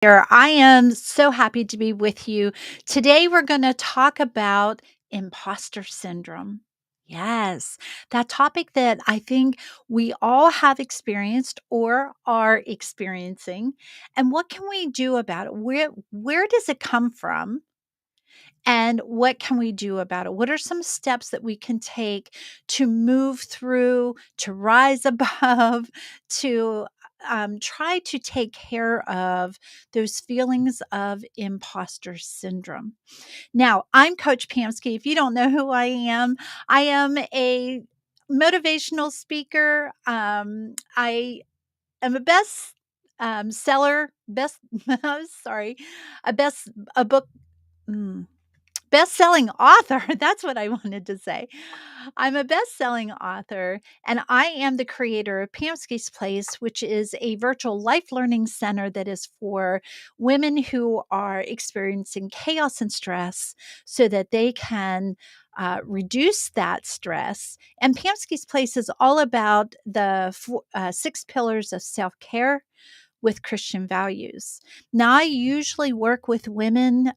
Here. I am so happy to be with you. Today, we're going to talk about imposter syndrome. Yes, that topic that I think we all have experienced or are experiencing. And what can we do about it? Where does it come from? And what can we do about it? What are some steps that we can take to move through, to rise above, to try to take care of those feelings of imposter syndrome? Now, I'm Coach Pamsky. If you don't know who I am a motivational speaker. I am a best seller, best, sorry, a book. mm, Best-selling author, that's what I wanted to say. I'm a best-selling author, and I am the creator of Pamsky's Place, which is a virtual life learning center that is for women who are experiencing chaos and stress so that they can reduce that stress. And Pamsky's Place is all about the 6 pillars of self-care with Christian values. Now, I usually work with women,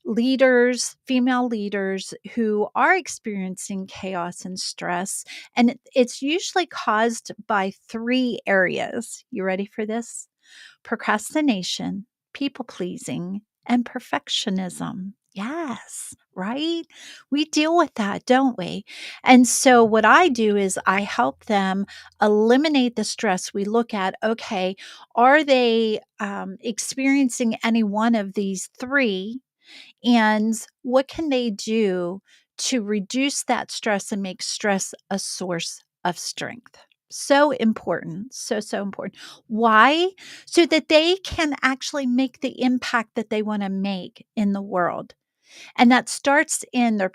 leaders, female leaders who are experiencing chaos and stress. And it's usually caused by 3 areas. You ready for this? Procrastination, people pleasing, and perfectionism. Yes, right? We deal with that, don't we? And so, what I do is I help them eliminate the stress. We look at, okay, are they experiencing any one of these three? And what can they do to reduce that stress and make stress a source of strength? So important. So important. Why? So that they can actually make the impact that they want to make in the world. And that starts in their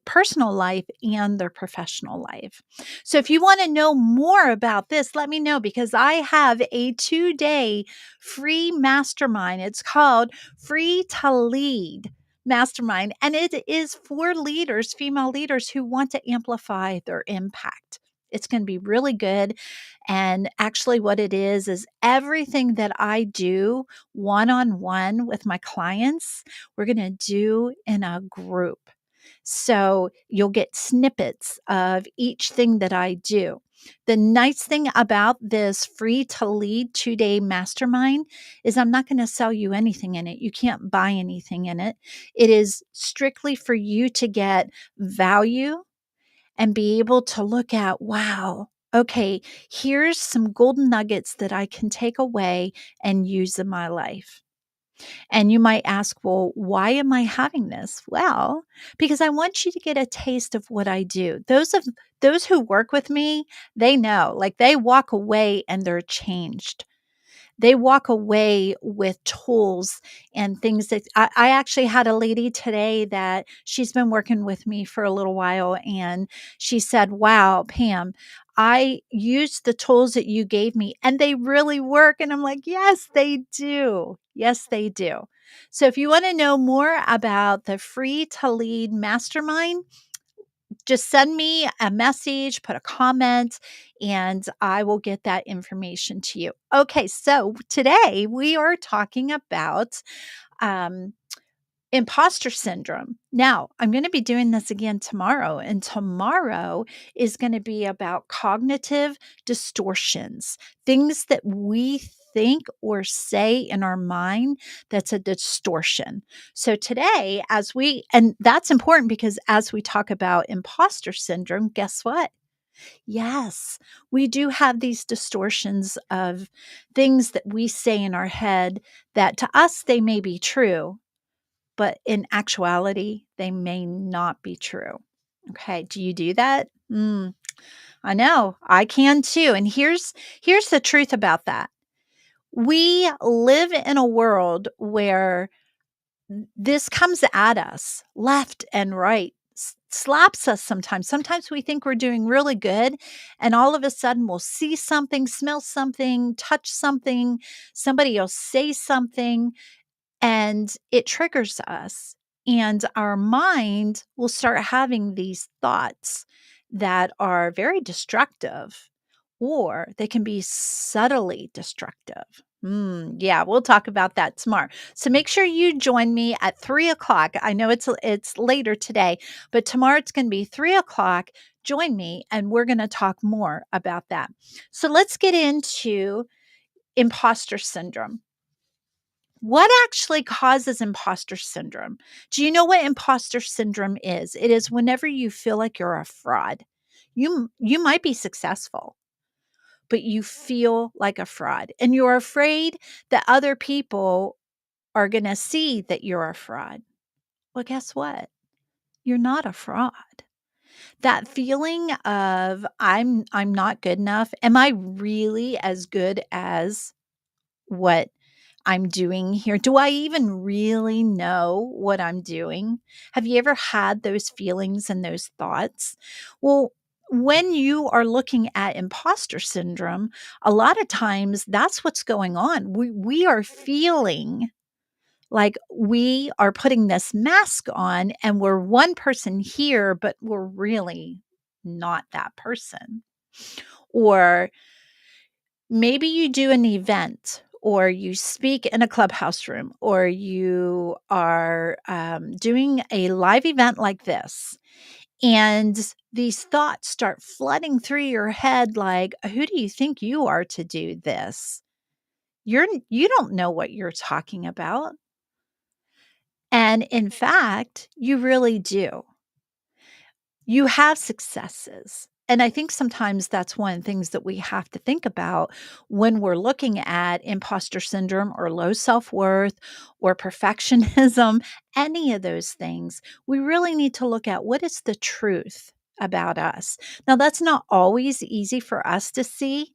personal life and their professional life. So if you want to know more about this, let me know because I have a 2-day free mastermind. It's called Free to Lead Mastermind, and it is for leaders, female leaders who want to amplify their impact. It's going to be really good. And actually, what it is everything that I do one on one with my clients, we're going to do in a group. So you'll get snippets of each thing that I do. The nice thing about this free to lead 2-day mastermind is I'm not going to sell you anything in it. You can't buy anything in it. It is strictly for you to get value and be able to look at, wow, okay, here's some golden nuggets that I can take away and use in my life. And you might ask, well, why am I having this? Well, because I want you to get a taste of what I do. Those who work with me, they know, like they walk away and they're changed. They walk away with tools and things that I actually had a lady today that she's been working with me for a little while. And she said, wow, Pam, I used the tools that you gave me and they really work. And I'm like, yes, they do. Yes, they do. So if you want to know more about the free to lead mastermind, just send me a message, put a comment, and I will get that information to you. Okay, so today we are talking about um, imposter syndrome. Now, I'm going to be doing this again tomorrow, and tomorrow is going to be about cognitive distortions, things that we think or say in our mind that's a distortion. So today, and that's important because as we talk about imposter syndrome, guess what? Yes, we do have these distortions of things that we say in our head that to us they may be true, but in actuality, they may not be true. Okay, do you do that? I know, I can too. And here's the truth about that. We live in a world where this comes at us left and right, slaps us sometimes. Sometimes we think we're doing really good, and all of a sudden we'll see something, smell something, touch something, somebody will say something, and it triggers us. And our mind will start having these thoughts that are very destructive, or they can be subtly destructive. Yeah, we'll talk about that tomorrow. So make sure you join me at 3 o'clock. I know it's later today, but tomorrow it's going to be 3 o'clock. Join me, and we're going to talk more about that. So let's get into imposter syndrome. What actually causes imposter syndrome? Do you know what imposter syndrome is? It is whenever you feel like you're a fraud. You might be successful, but you feel like a fraud, and you're afraid that other people are going to see that you're a fraud. Well, guess what? You're not a fraud. That feeling of I'm not good enough. Am I really as good as what I'm doing here? Do I even really know what I'm doing? Have you ever had those feelings and those thoughts? Well, when you are looking at imposter syndrome, a lot of times that's what's going on. We are feeling like we are putting this mask on and we're one person here, but we're really not that person. Or maybe you do an event, or you speak in a clubhouse room, or you are doing a live event like this. And these thoughts start flooding through your head like, who do you think you are to do this? You don't know what you're talking about. And in fact, you really do. You have successes. And I think sometimes that's one of the things that we have to think about when we're looking at imposter syndrome or low self worth or perfectionism, any of those things. We really need to look at what is the truth about us. Now, that's not always easy for us to see.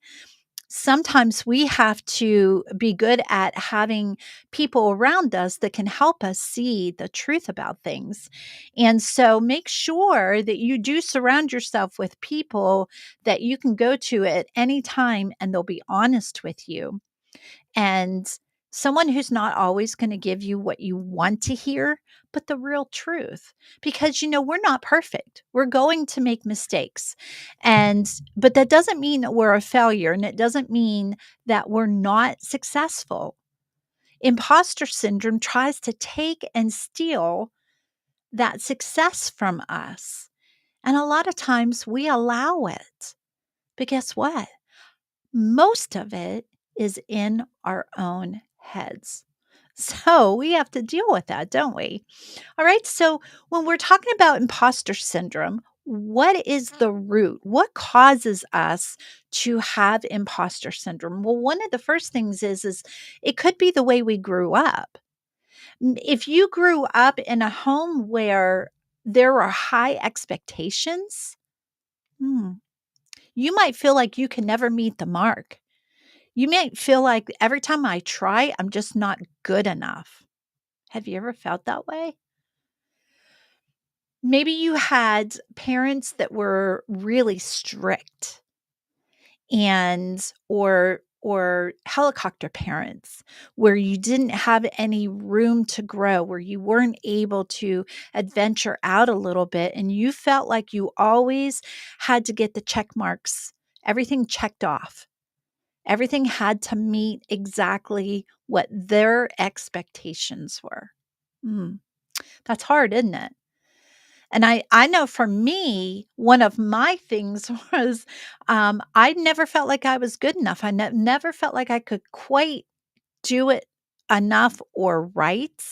Sometimes we have to be good at having people around us that can help us see the truth about things. And so make sure that you do surround yourself with people that you can go to at any time and they'll be honest with you. And someone who's not always going to give you what you want to hear, but the real truth. Because, we're not perfect. We're going to make mistakes. But that doesn't mean that we're a failure. And it doesn't mean that we're not successful. Imposter syndrome tries to take and steal that success from us. And a lot of times we allow it. But guess what? Most of it is in our own heads. So we have to deal with that, don't we? All right. So when we're talking about imposter syndrome, what is the root? What causes us to have imposter syndrome? Well, one of the first things is it could be the way we grew up. If you grew up in a home where there are high expectations, hmm, you might feel like you can never meet the mark. You might feel like every time I try, I'm just not good enough. Have you ever felt that way? Maybe you had parents that were really strict or helicopter parents where you didn't have any room to grow, where you weren't able to adventure out a little bit and you felt like you always had to get the check marks, everything checked off. Everything had to meet exactly what their expectations were. Mm, that's hard, isn't it? And I know for me, one of my things was, I never felt like I was good enough. I never felt like I could quite do it enough or right,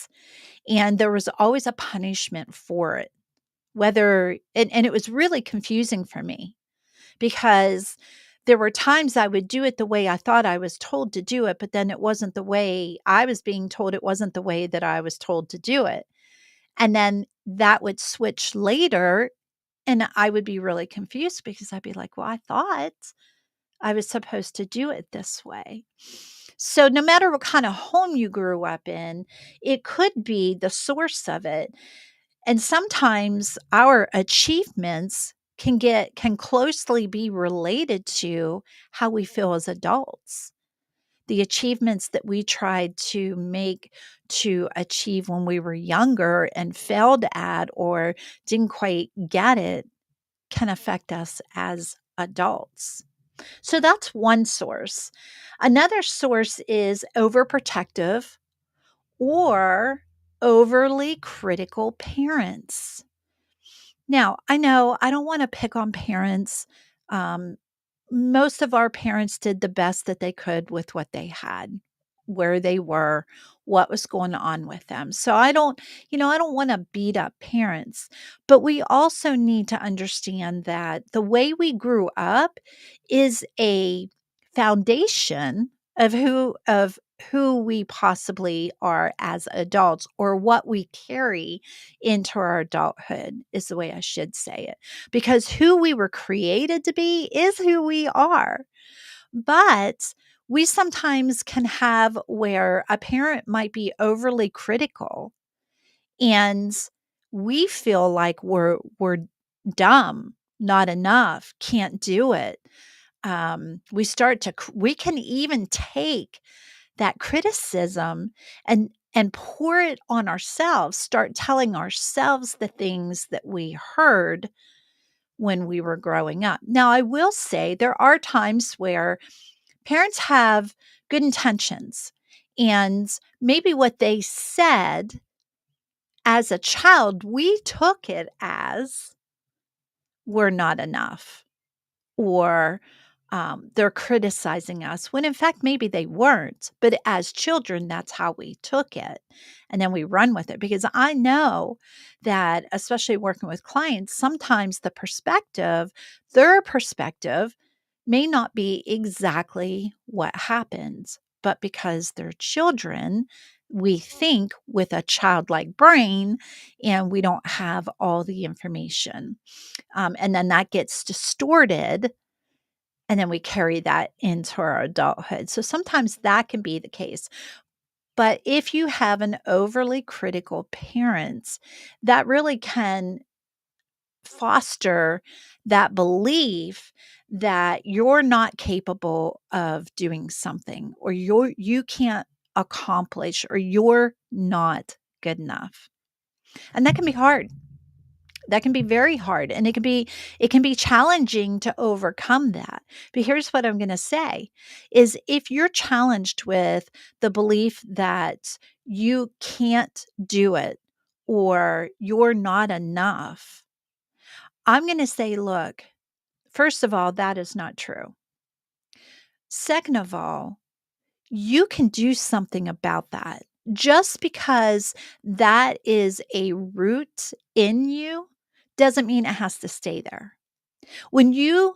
and there was always a punishment for it. Whether and it was really confusing for me because there were times I would do it the way I thought I was told to do it, but then it wasn't the way I was being told, it wasn't the way that I was told to do it. And then that would switch later, and I would be really confused because I'd be like, "Well, I thought I was supposed to do it this way." So, no matter what kind of home you grew up in, it could be the source of it. And sometimes our achievements can closely be related to how we feel as adults. The achievements that we tried to achieve when we were younger and failed at or didn't quite get it can affect us as adults. So that's one source. Another source is overprotective or overly critical parents. Now, I know I don't want to pick on parents. Um, Most of our parents did the best that they could with what they had, where they were, what was going on with them. So I don't want to beat up parents, but we also need to understand that the way we grew up is a foundation of who we possibly are as adults, or what we carry into our adulthood is the way I should say it, because who we were created to be is who we are. But we sometimes can have where a parent might be overly critical, and we feel like we're dumb, not enough, can't do it. We can even take that criticism and pour it on ourselves, start telling ourselves the things that we heard when we were growing up. Now, I will say there are times where parents have good intentions, and maybe what they said as a child, we took it as we're not enough, or they're criticizing us, when in fact, maybe they weren't. But as children, that's how we took it. And then we run with it, because I know that, especially working with clients, sometimes their perspective, may not be exactly what happens. But because they're children, we think with a childlike brain, and we don't have all the information. And then that gets distorted, and then we carry that into our adulthood. So sometimes that can be the case. But if you have an overly critical parent, that really can foster that belief that you're not capable of doing something, or you can't accomplish, or you're not good enough. And that can be hard. That can be very hard, and it can be challenging to overcome that. But here's what I'm gonna say, is if you're challenged with the belief that you can't do it, or you're not enough, I'm gonna say, look, first of all, that is not true. Second of all, you can do something about that. Just because that is a root in you doesn't mean it has to stay there. When you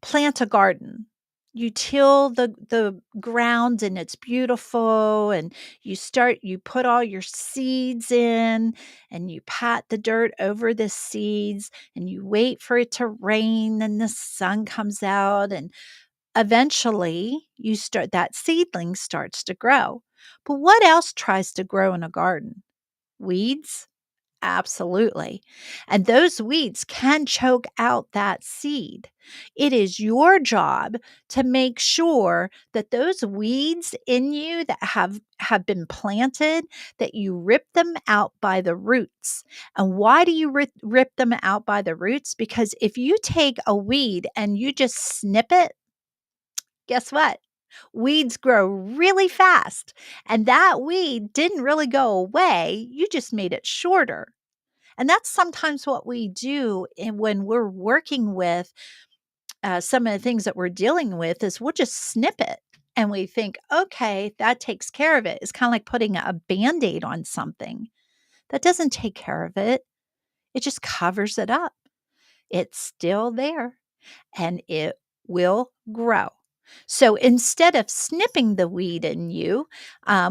plant a garden, you till the ground and it's beautiful, and you put all your seeds in, and you pat the dirt over the seeds, and you wait for it to rain, and the sun comes out, and eventually that seedling starts to grow. But what else tries to grow in a garden? Weeds? Absolutely. And those weeds can choke out that seed. It is your job to make sure that those weeds in you that have been planted, that you rip them out by the roots. And why do you rip them out by the roots? Because if you take a weed and you just snip it, guess what? Weeds grow really fast. And that weed didn't really go away. You just made it shorter. And that's sometimes what we do when we're working with some of the things that we're dealing with, is we'll just snip it. And we think, okay, that takes care of it. It's kind of like putting a Band-Aid on something. That doesn't take care of it. It just covers it up. It's still there, and it will grow. So instead of snipping the weed in you,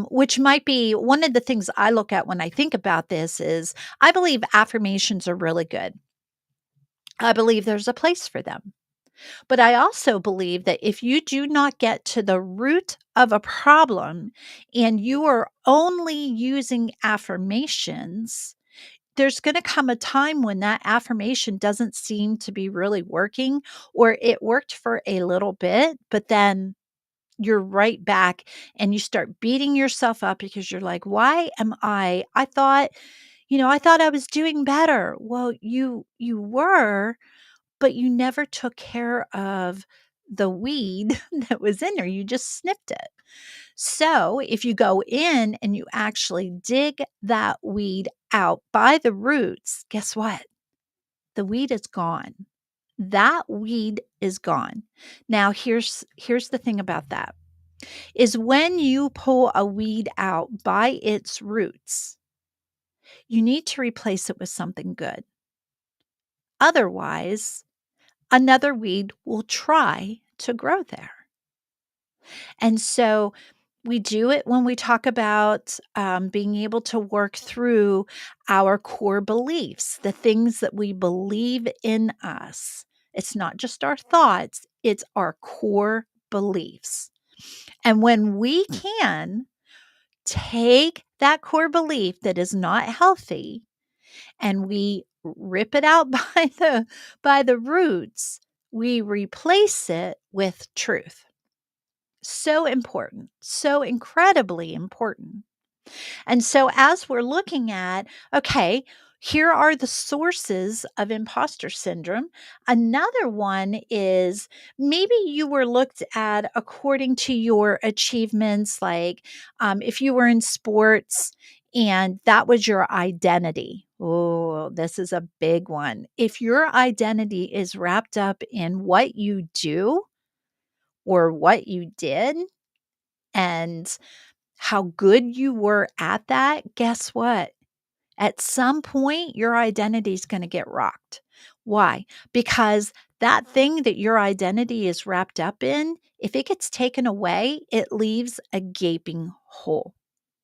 which might be one of the things I look at when I think about this, is I believe affirmations are really good. I believe there's a place for them. But I also believe that if you do not get to the root of a problem, and you are only using affirmations, there's going to come a time when that affirmation doesn't seem to be really working, or it worked for a little bit, but then you're right back, and you start beating yourself up, because you're like, why am I thought, I thought I was doing better. Well, you were, but you never took care of the weed that was in there. You just snipped it. So if you go in and you actually dig that weed out by the roots, guess what? The weed is gone. That weed is gone. Now here's the thing about that is when you pull a weed out by its roots, you need to replace it with something good. Otherwise, another weed will try to grow there. And so we do it when we talk about being able to work through our core beliefs, the things that we believe in us. It's not just our thoughts, it's our core beliefs. And when we can take that core belief that is not healthy and we rip it out by the roots, we replace it with truth. So important, so incredibly important. And so, as we're looking at, okay, here are the sources of imposter syndrome. Another one is maybe you were looked at according to your achievements, like if you were in sports and that was your identity. Oh, this is a big one. If your identity is wrapped up in what you do or what you did, and how good you were at that, guess what? At some point, your identity is going to get rocked. Why? Because that thing that your identity is wrapped up in, if it gets taken away, it leaves a gaping hole,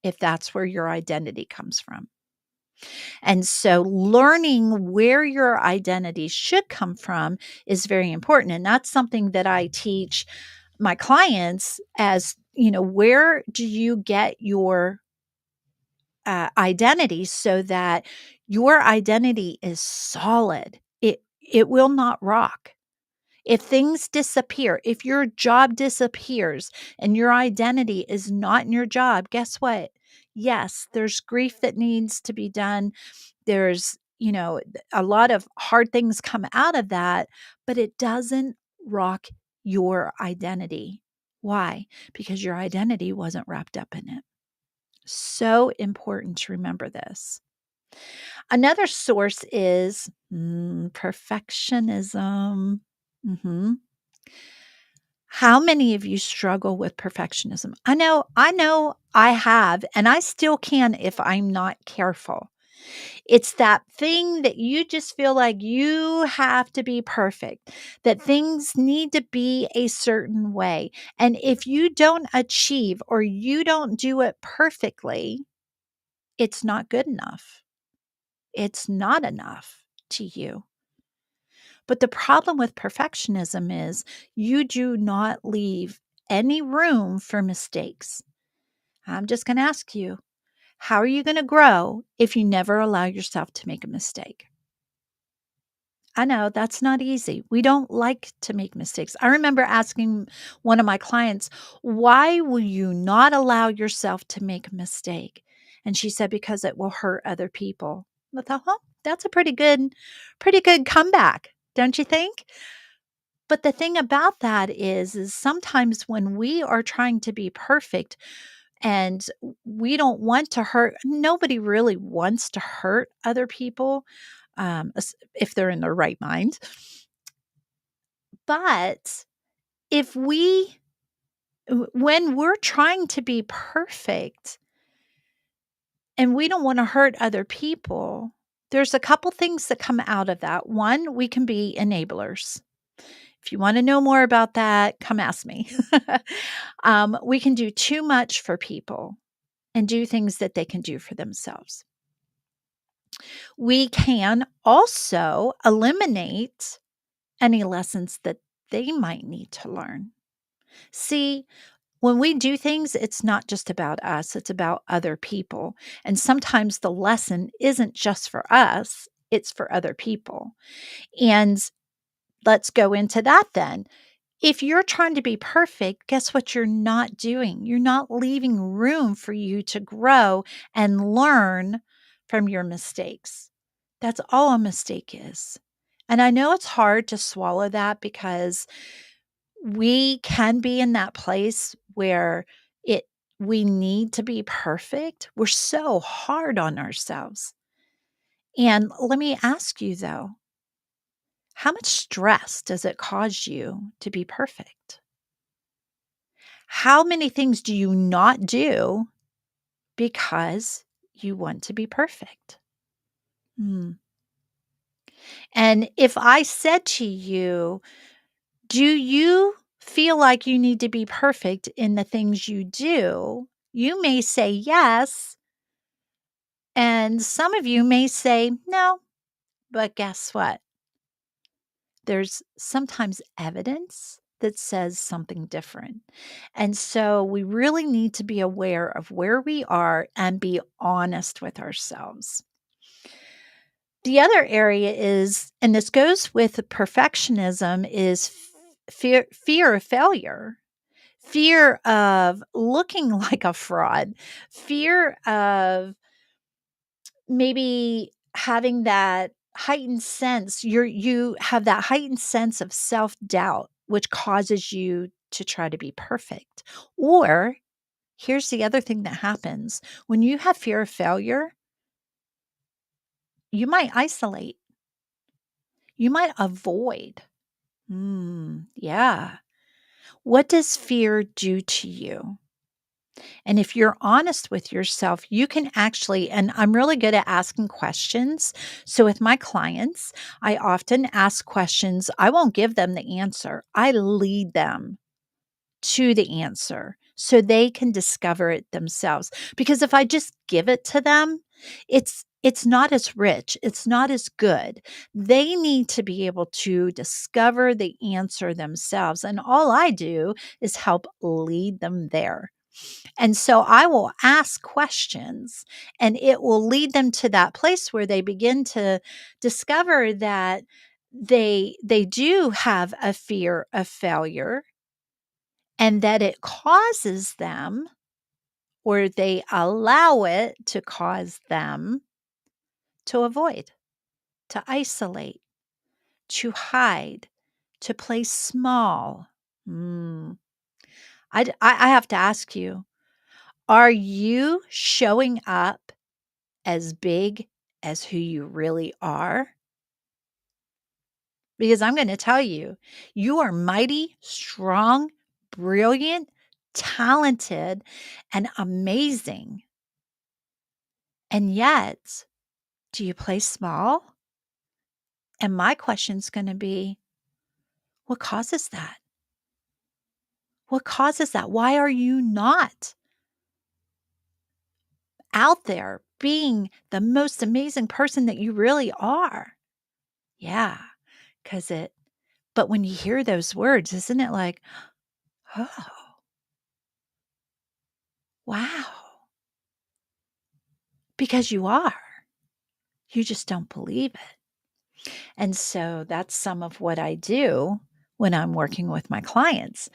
if that's where your identity comes from. And so learning where your identity should come from is very important. And that's something that I teach my clients as, where do you get your identity so that your identity is solid? It will not rock. If things disappear, if your job disappears and your identity is not in your job, guess what? Yes, there's grief that needs to be done. There's, a lot of hard things come out of that, but it doesn't rock your identity. Why? Because your identity wasn't wrapped up in it. So important to remember this. Another source is perfectionism. hmm How many of you struggle with perfectionism? I know I have, and I still can if I'm not careful. It's that thing that you just feel like you have to be perfect, that things need to be a certain way. And if you don't achieve or you don't do it perfectly, it's not good enough. It's not enough to you. But the problem with perfectionism is you do not leave any room for mistakes. I'm just going to ask you, how are you going to grow if you never allow yourself to make a mistake? I know that's not easy. We don't like to make mistakes. I remember asking one of my clients, why will you not allow yourself to make a mistake? And she said, because it will hurt other people. I thought, that's a pretty good comeback, don't you think? But the thing about that is sometimes when we are trying to be perfect and we don't want to hurt, nobody really wants to hurt other people, if they're in their right mind. But if when we're trying to be perfect and we don't want to hurt other people, there's a couple things that come out of that. One, we can be enablers. If you want to know more about that, come ask me. We can do too much for people and do things that they can do for themselves. We can also eliminate any lessons that they might need to learn. See, when we do things, it's not just about us, it's about other people. And sometimes the lesson isn't just for us, it's for other people. And let's go into that then. If you're trying to be perfect, guess what you're not doing? You're not leaving room for you to grow and learn from your mistakes. That's all a mistake is. And I know it's hard to swallow that because we can be in that place where it we need to be perfect. We're so hard on ourselves. And let me ask you though, how much stress does it cause you to be perfect? How many things do you not do because you want to be perfect? Hmm. And if I said to you, do you feel like you need to be perfect in the things you do? You may say yes, and some of you may say no, but guess what? There's sometimes evidence that says something different. And so we really need to be aware of where we are and be honest with ourselves. The other area is, and this goes with perfectionism, is fear of failure, fear of looking like a fraud, fear of maybe having that heightened sense. You have that heightened sense of self-doubt, which causes you to try to be perfect. Or here's the other thing that happens when you have fear of failure, you might isolate, you might avoid. Yeah. What does fear do to you? And if you're honest with yourself, you can actually, and I'm really good at asking questions. So with my clients, I often ask questions. I won't give them the answer, I lead them to the answer so they can discover it themselves. Because if I just give it to them, it's not as rich, it's not as good. They need to be able to discover the answer themselves. And all I do is help lead them there. And so I will ask questions and it will lead them to that place where they begin to discover that they do have a fear of failure and that it causes them, or they allow it to cause them, to avoid, to isolate, to hide, to play small. Mm. I have to ask you, are you showing up as big as who you really are? Because I'm going to tell you, you are mighty, strong, brilliant, talented, and amazing. And yet, do you play small? And my question's going to be, what causes that? What causes that? Why are you not out there being the most amazing person that you really are? Yeah, because but when you hear those words, isn't it like, oh, wow, because you are. You just don't believe it. And so that's some of what I do when I'm working with my clients.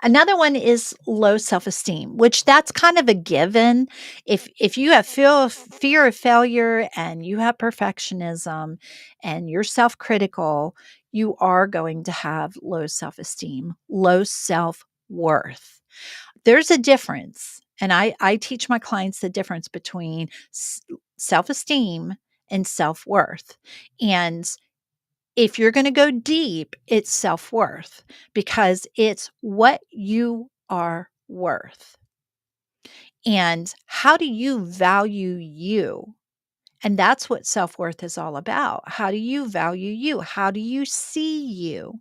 Another one is low self-esteem, which that's kind of a given. If you have fear of failure and you have perfectionism and you're self-critical, you are going to have low self-esteem, low self-worth. There's a difference, and I teach my clients the difference between self-esteem and self-worth. And if you're gonna go deep, it's self-worth because it's what you are worth. And how do you value you? And that's what self-worth is all about. How do you value you? How do you see you?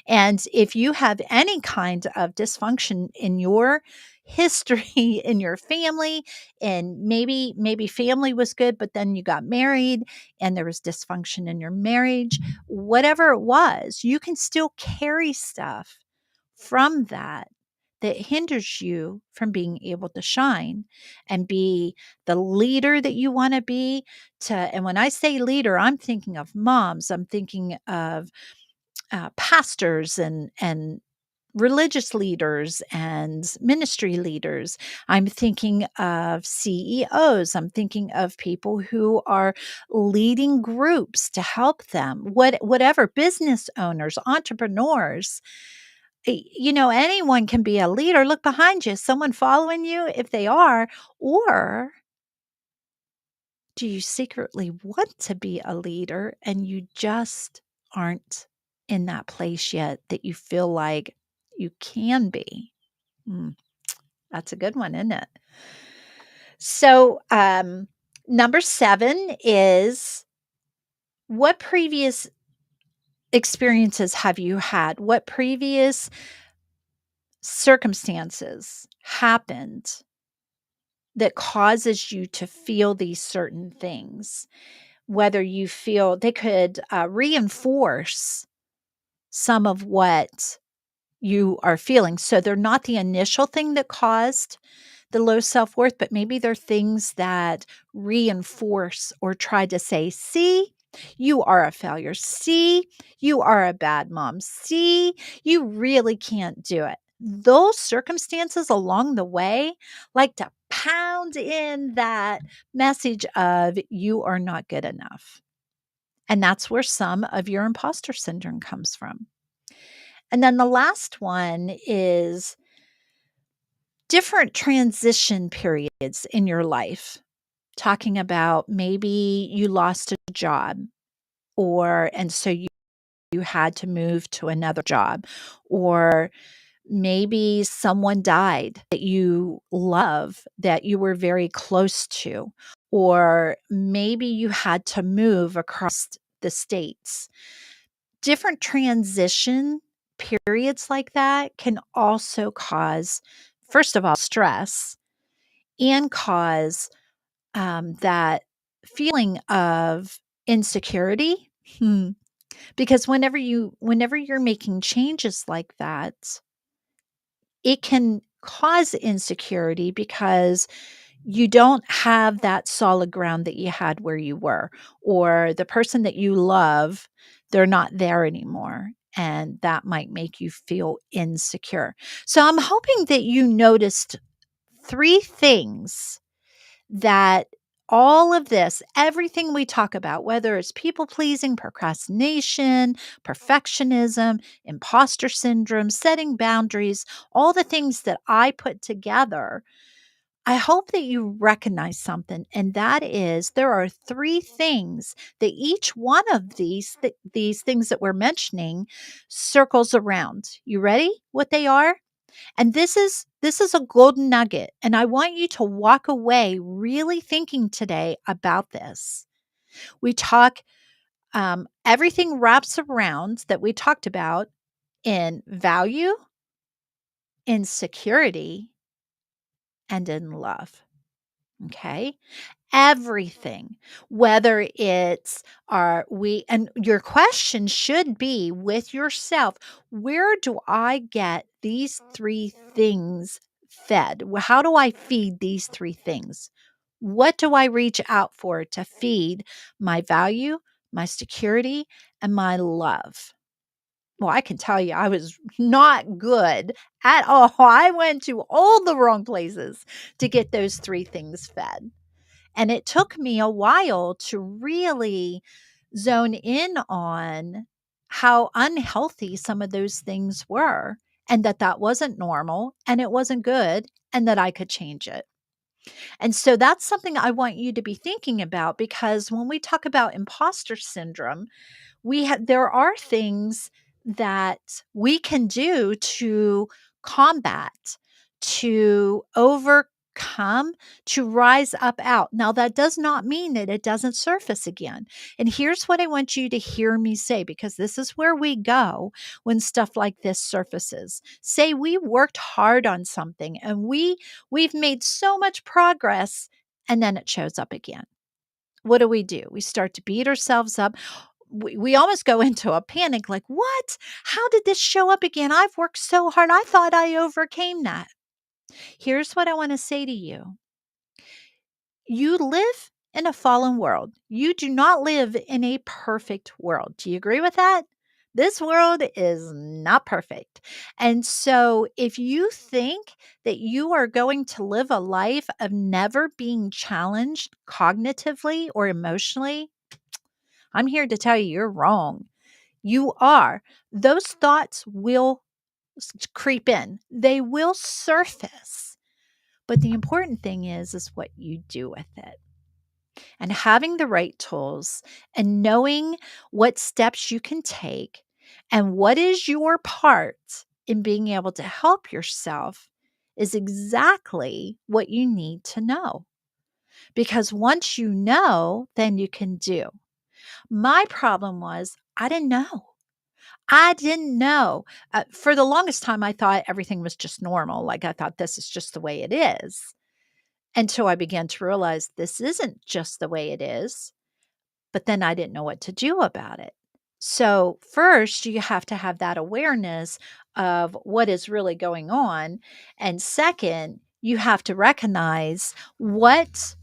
And if you have any kind of dysfunction in your history, in your family, and maybe family was good, but then you got married and there was dysfunction in your marriage, whatever it was, you can still carry stuff from that that hinders you from being able to shine and be the leader that you want to be. And when I say leader, I'm thinking of moms, I'm thinking of pastors and religious leaders and ministry leaders. I'm thinking of CEOs. I'm thinking of people who are leading groups to help them. Whatever, business owners, entrepreneurs. Anyone can be a leader. Look behind you. Is someone following you? If they are, or do you secretly want to be a leader and you just aren't in that place yet that you feel like you can be? Mm, that's a good one, isn't it? So, number 7 is, what previous experiences have you had? What previous circumstances happened that causes you to feel these certain things? Whether you feel they could reinforce some of what you are feeling. So they're not the initial thing that caused the low self worth, but maybe they're things that reinforce or try to say, see, you are a failure. See, you are a bad mom. See, you really can't do it. Those circumstances along the way like to pound in that message of you are not good enough. And that's where some of your imposter syndrome comes from. And then the last one is different transition periods in your life, talking about maybe you lost a job, and so you had to move to another job, or maybe someone died that you love, that you were very close to, or maybe you had to move across the states. Different transition periods like that can also cause, first of all, stress, and cause that feeling of insecurity. Because whenever you're making changes like that, it can cause insecurity because you don't have that solid ground that you had where you were, or the person that you love, they're not there anymore. And that might make you feel insecure. So I'm hoping that you noticed 3 things that all of this, everything we talk about, whether it's people pleasing, procrastination, perfectionism, imposter syndrome, setting boundaries, all the things that I put together, I hope that you recognize something, and that is there are 3 things that each one of these things that we're mentioning circles around. You ready? What they are? And this is a golden nugget, and I want you to walk away really thinking today about this. We talk everything wraps around that we talked about in value, in security, and in love. Okay? Everything, whether it's and your question should be with yourself, where do I get these 3 things fed? How do I feed these 3 things? What do I reach out for to feed my value, my security, and my love? Well, I can tell you I was not good at all. I went to all the wrong places to get those 3 things fed. And it took me a while to really zone in on how unhealthy some of those things were, and that wasn't normal and it wasn't good, and that I could change it. And so that's something I want you to be thinking about, because when we talk about imposter syndrome, there are things that we can do to combat, to overcome, to rise up out. Now, that does not mean that it doesn't surface again. And here's what I want you to hear me say, because this is where we go when stuff like this surfaces. Say we worked hard on something and we've made so much progress, and then it shows up again. What do? We start to beat ourselves up. We almost go into a panic, like, what? How did this show up again? I've worked so hard. I thought I overcame that. Here's what I want to say to you. You live in a fallen world. You do not live in a perfect world. Do you agree with that? This world is not perfect. And so if you think that you are going to live a life of never being challenged cognitively or emotionally, I'm here to tell you you're wrong. You are. Those thoughts will creep in. They will surface. But the important thing is what you do with it. And having the right tools and knowing what steps you can take and what is your part in being able to help yourself is exactly what you need to know. Because once you know, then you can do. My problem was I didn't know. I didn't know. For the longest time, I thought everything was just normal. Like I thought this is just the way it is. Until I began to realize this isn't just the way it is. But then I didn't know what to do about it. So, first, you have to have that awareness of what is really going on. And second, you have to recognize what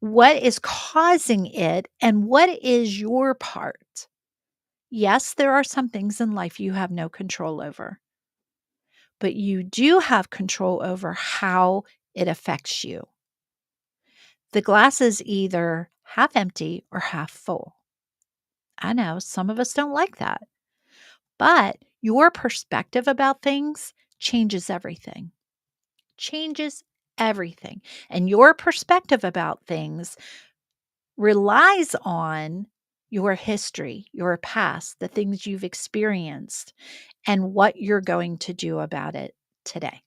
is causing it and what is your part. Yes, there are some things in life you have no control over, but you do have control over how it affects you. The glass is either half empty or half full. I know some of us don't like that, but your perspective about things changes everything, changes everything. And your perspective about things relies on your history, your past, the things you've experienced, and what you're going to do about it today.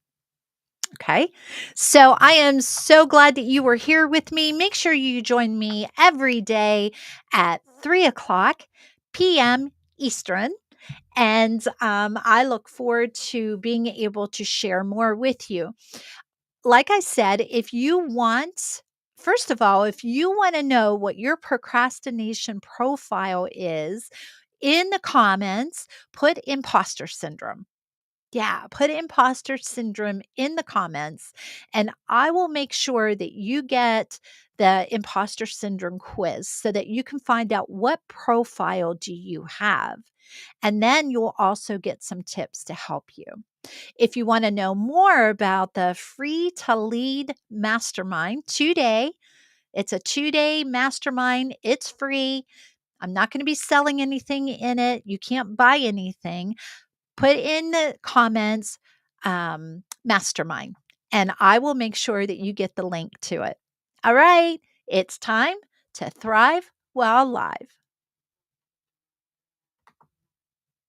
Okay. So I am so glad that you were here with me. Make sure you join me every day at 3 o'clock p.m. Eastern. And I look forward to being able to share more with you. Like I said, first of all, if you want to know what your procrastination profile is, in the comments, put imposter syndrome. Yeah, put imposter syndrome in the comments, and I will make sure that you get the imposter syndrome quiz so that you can find out what profile do you have. And then you'll also get some tips to help you. If you want to know more about the free to lead mastermind today, it's a 2-day mastermind. It's free. I'm not going to be selling anything in it. You can't buy anything. Put in the comments, mastermind, and I will make sure that you get the link to it. All right, it's time to thrive while alive.